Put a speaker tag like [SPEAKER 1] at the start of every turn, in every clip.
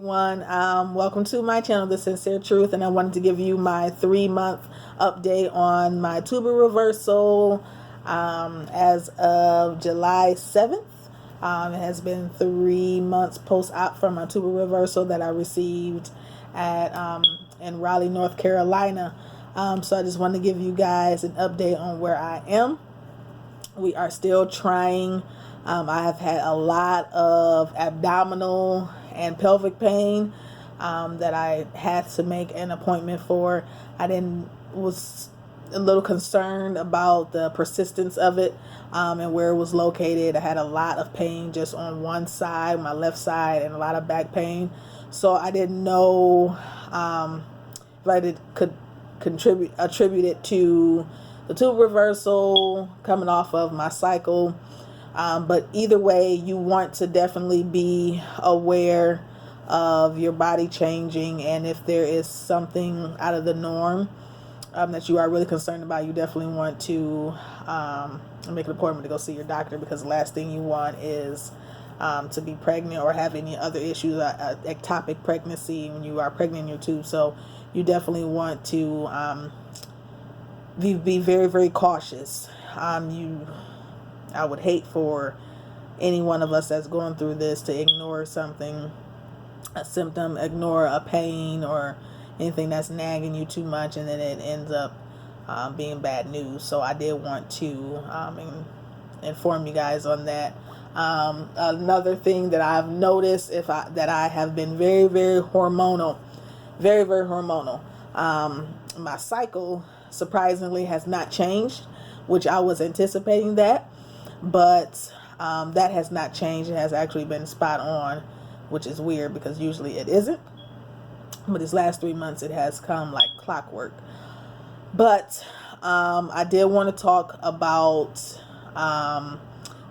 [SPEAKER 1] Everyone, welcome to my channel, The Sincere Truth, and I wanted to give you my 3-month update on my tubal reversal as of July 7th. It has been 3 months post-op from my tubal reversal that I received at in Raleigh, North Carolina. So I just wanted to give you guys an update on where I am. We are still trying. I have had a lot of abdominal and pelvic pain that I had to make an appointment for. Was a little concerned about the persistence of it and where it was located. I had a lot of pain just on one side, my left side, and a lot of back pain. So I didn't know if I could attribute it to the tube reversal coming off of my cycle. But either way, you want to definitely be aware of your body changing, and if there is something out of the norm that you are really concerned about, you definitely want to make an appointment to go see your doctor, because the last thing you want is to be pregnant or have any other issues, ectopic pregnancy when you are pregnant in your tube. So you definitely want to be very, very cautious. I would hate for any one of us that's going through this to ignore something, a symptom, ignore a pain or anything that's nagging you too much, and then it ends up being bad news. So I did want to inform you guys on that. Another thing that I've noticed that I have been very, very hormonal, very, very hormonal. My cycle surprisingly has not changed, which I was anticipating that. But that has not changed. It has actually been spot on, which is weird because usually it isn't. But these last 3 months, it has come like clockwork. But I did want to talk about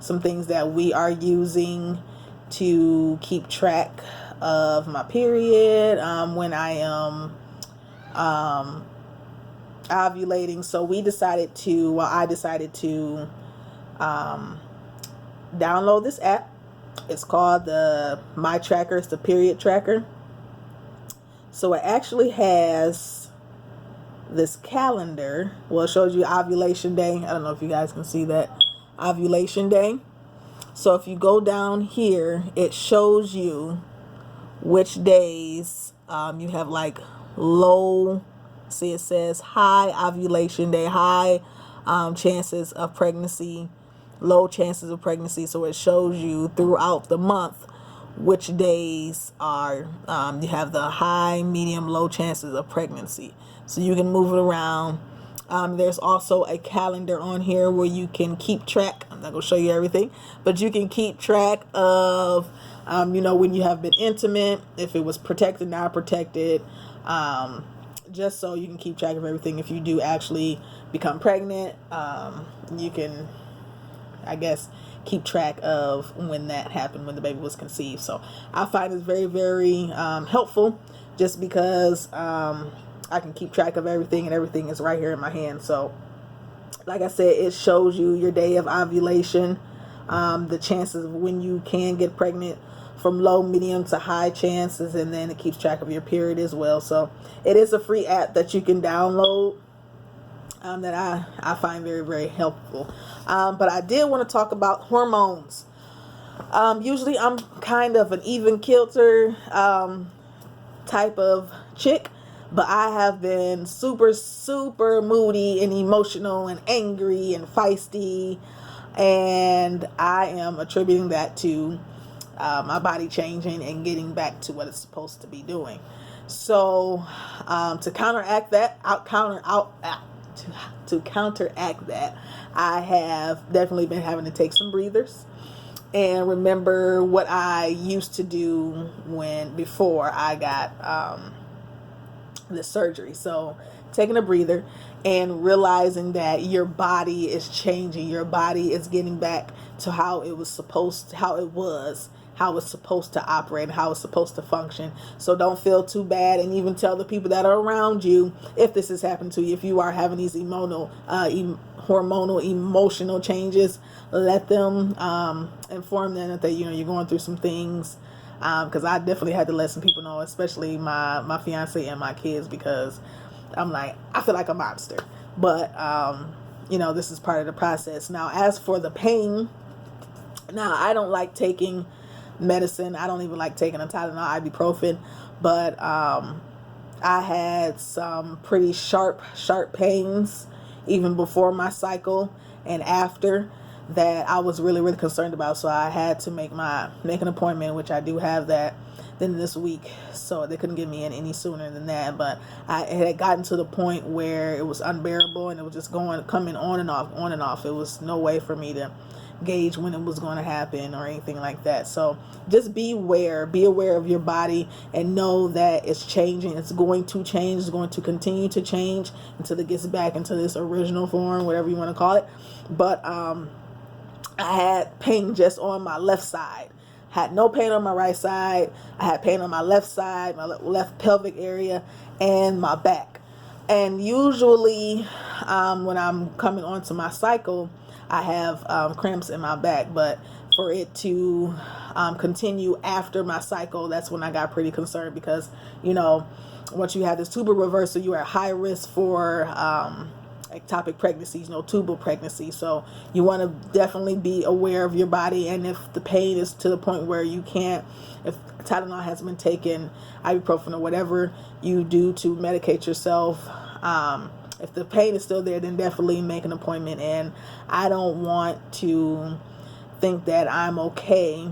[SPEAKER 1] some things that we are using to keep track of my period when I am ovulating. So I decided to download this app. It's called the My Tracker. It's the period tracker. So it actually has this calendar. Well, it shows you ovulation day. I don't know if you guys can see that. Ovulation day. So if you go down here, it shows you which days you have like low. See, it says high ovulation day, high chances of pregnancy, low chances of pregnancy. So it shows you throughout the month which days are you have the high, medium, low chances of pregnancy. So you can move it around. There's also a calendar on here where you can keep track. I'm not going to show you everything, but you can keep track of when you have been intimate, if it was protected, not protected, just so you can keep track of everything. If you do actually become pregnant, you can, I guess, keep track of when that happened, when the baby was conceived. So I find it's very, very helpful, just because I can keep track of everything, and everything is right here in my hand. So like I said, it shows you your day of ovulation, the chances of when you can get pregnant, from low, medium to high chances, and then it keeps track of your period as well. So it is a free app that you can download that I find very, very helpful. But I did want to talk about hormones. Usually I'm kind of an even kilter type of chick, but I have been super, super moody and emotional and angry and feisty, and I am attributing that to my body changing and getting back to what it's supposed to be doing. So to counteract that, I have definitely been having to take some breathers and remember what I used to do before I got the surgery. So taking a breather and realizing that your body is changing, your body is getting back to how it's supposed to operate and how it's supposed to function. So don't feel too bad, and even tell the people that are around you, if this has happened to you, if you are having these hormonal, emotional changes, let them inform them that you're going through some things Because I definitely had to let some people know, especially my fiance and my kids, because I'm like, I feel like a monster. But, this is part of the process. Now, as for the pain, now I don't like taking medicine. I don't even like taking a Tylenol, ibuprofen. But I had some pretty sharp pains even before my cycle and after, that I was really, really concerned about. So I had to make an appointment, which I do have that then this week. So they couldn't get me in any sooner than that. But it had gotten to the point where it was unbearable, and it was just coming on and off. It was no way for me to gauge when it was going to happen or anything like that. So just be aware of your body, and know that it's changing. It's going to change. It's going to continue to change until it gets back into this original form, whatever you want to call it. But I had pain just on my left side. Had no pain on my right side. I had pain on my left side, my left pelvic area, and my back. And usually when I'm coming onto my cycle, I have cramps in my back. But for it to continue after my cycle, that's when I got pretty concerned, because, once you have this tubal reversal, you are at high risk for ectopic pregnancies, tubal pregnancy. So you want to definitely be aware of your body. And if the pain is to the point where you can't, if Tylenol has been taken, ibuprofen, or whatever you do to medicate yourself, if the pain is still there, then definitely make an appointment. And I don't want to think that I'm okay,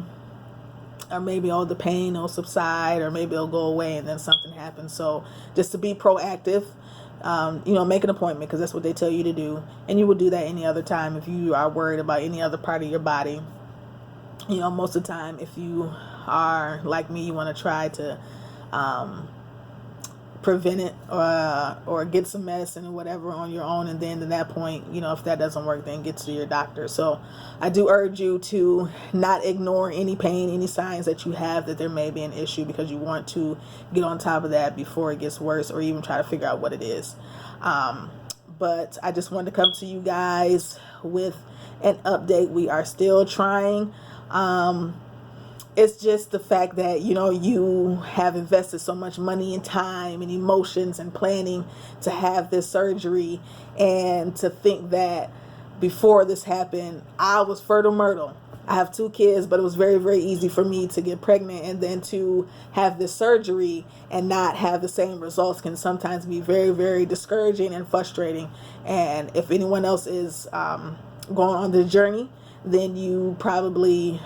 [SPEAKER 1] or maybe the pain will subside, or maybe it'll go away and then something happens. So just to be proactive, make an appointment, because that's what they tell you to do. And you would do that any other time if you are worried about any other part of your body. Most of the time, if you are like me, you want to try to prevent it, or get some medicine or whatever on your own. And then at that point, if that doesn't work, then get to your doctor. So I do urge you to not ignore any pain, any signs that you have that there may be an issue, because you want to get on top of that before it gets worse, or even try to figure out what it is. But I just wanted to come to you guys with an update. We are still trying. It's just the fact that, you have invested so much money and time and emotions and planning to have this surgery, and to think that before this happened, I was fertile Myrtle. I have 2 kids, but it was very, very easy for me to get pregnant, and then to have this surgery and not have the same results can sometimes be very, very discouraging and frustrating. And if anyone else is going on the journey, then you probably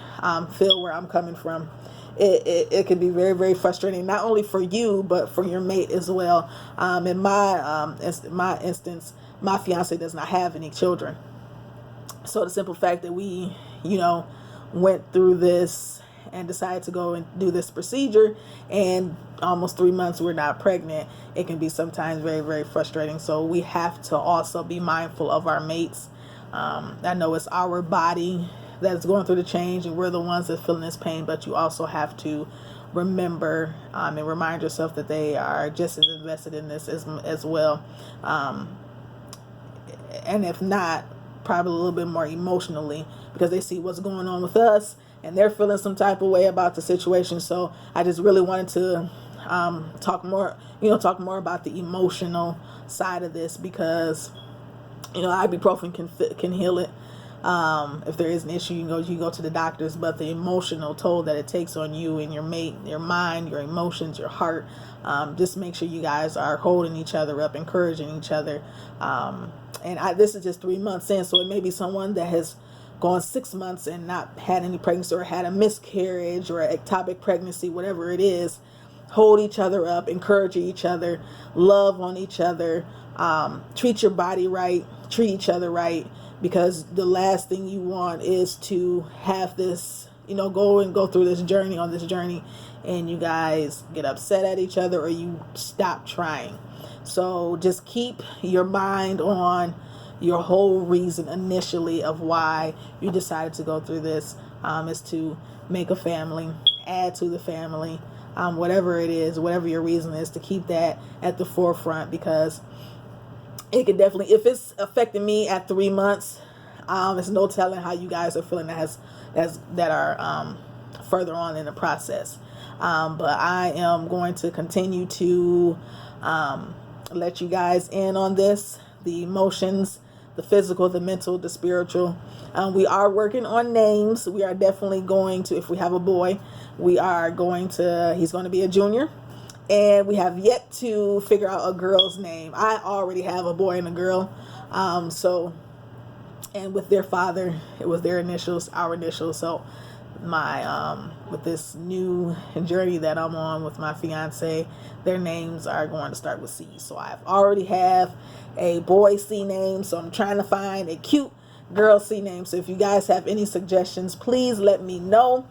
[SPEAKER 1] feel where I'm coming from. It can be very, very frustrating, not only for you, but for your mate as well. In my instance, my fiance does not have any children. So the simple fact that we, went through this and decided to go and do this procedure, and almost 3 months we're not pregnant, it can be sometimes very, very frustrating. So we have to also be mindful of our mates. I know it's our body that's going through the change, and we're the ones that feeling this pain, but you also have to remember and remind yourself that they are just as invested in this as well. And if not, probably a little bit more emotionally, because they see what's going on with us, and they're feeling some type of way about the situation. So I just really wanted to talk more about the emotional side of this, because ibuprofen can heal it. If there is an issue, you go to the doctors, but the emotional toll that it takes on you and your mate, your mind, your emotions, your heart, just make sure you guys are holding each other up, encouraging each other. And this is just 3 months in, so it may be someone that has gone 6 months and not had any pregnancy, or had a miscarriage or an ectopic pregnancy, whatever it is. Hold each other up, encourage each other, love on each other, treat your body right, treat each other right, because the last thing you want is to have this, go through this journey, and you guys get upset at each other, or you stop trying. So just keep your mind on your whole reason initially of why you decided to go through this, is to make a family, add to the family, whatever it is, whatever your reason is, to keep that at the forefront, because it could definitely, if it's affecting me at 3 months, it's no telling how you guys are feeling that are further on in the process. But I am going to continue to let you guys in on this, the emotions, the physical, the mental, the spiritual. We are working on names. We are definitely going to, if we have a boy, he's going to be a junior. And we have yet to figure out a girl's name. I already have a boy and a girl. And with their father, it was their initials, our initials. So with this new journey that I'm on with my fiance, their names are going to start with C. So I've already have a boy C name. So I'm trying to find a cute girl C name. So if you guys have any suggestions, please let me know.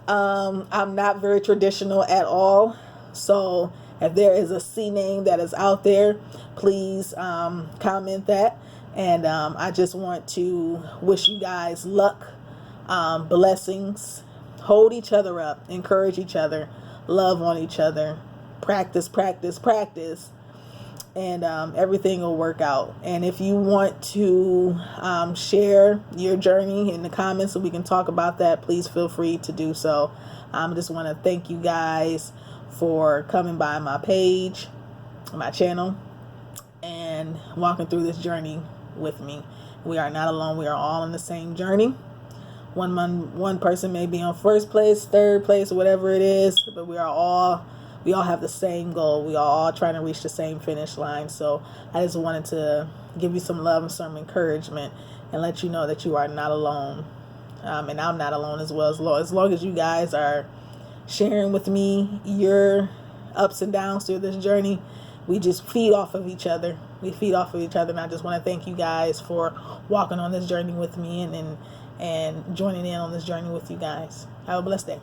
[SPEAKER 1] I'm not very traditional at all. So if there is a C name that is out there, please comment that. And I just want to wish you guys luck, blessings. Hold each other up, encourage each other, love on each other, practice, practice, practice, and everything will work out. And if you want to share your journey in the comments so we can talk about that, please feel free to do so. I just want to thank you guys for coming by my page, my channel, and walking through this journey with me. We are not alone. We are all on the same journey. One person may be on first place, third place, whatever it is, but we all have the same goal. We are all trying to reach the same finish line. So I just wanted to give you some love and some encouragement and let you know that you are not alone. And I'm not alone as well. As long as you guys are sharing with me your ups and downs through this journey, we just feed off of each other. And I just want to thank you guys for walking on this journey with me and joining in on this journey with you guys. Have a blessed day.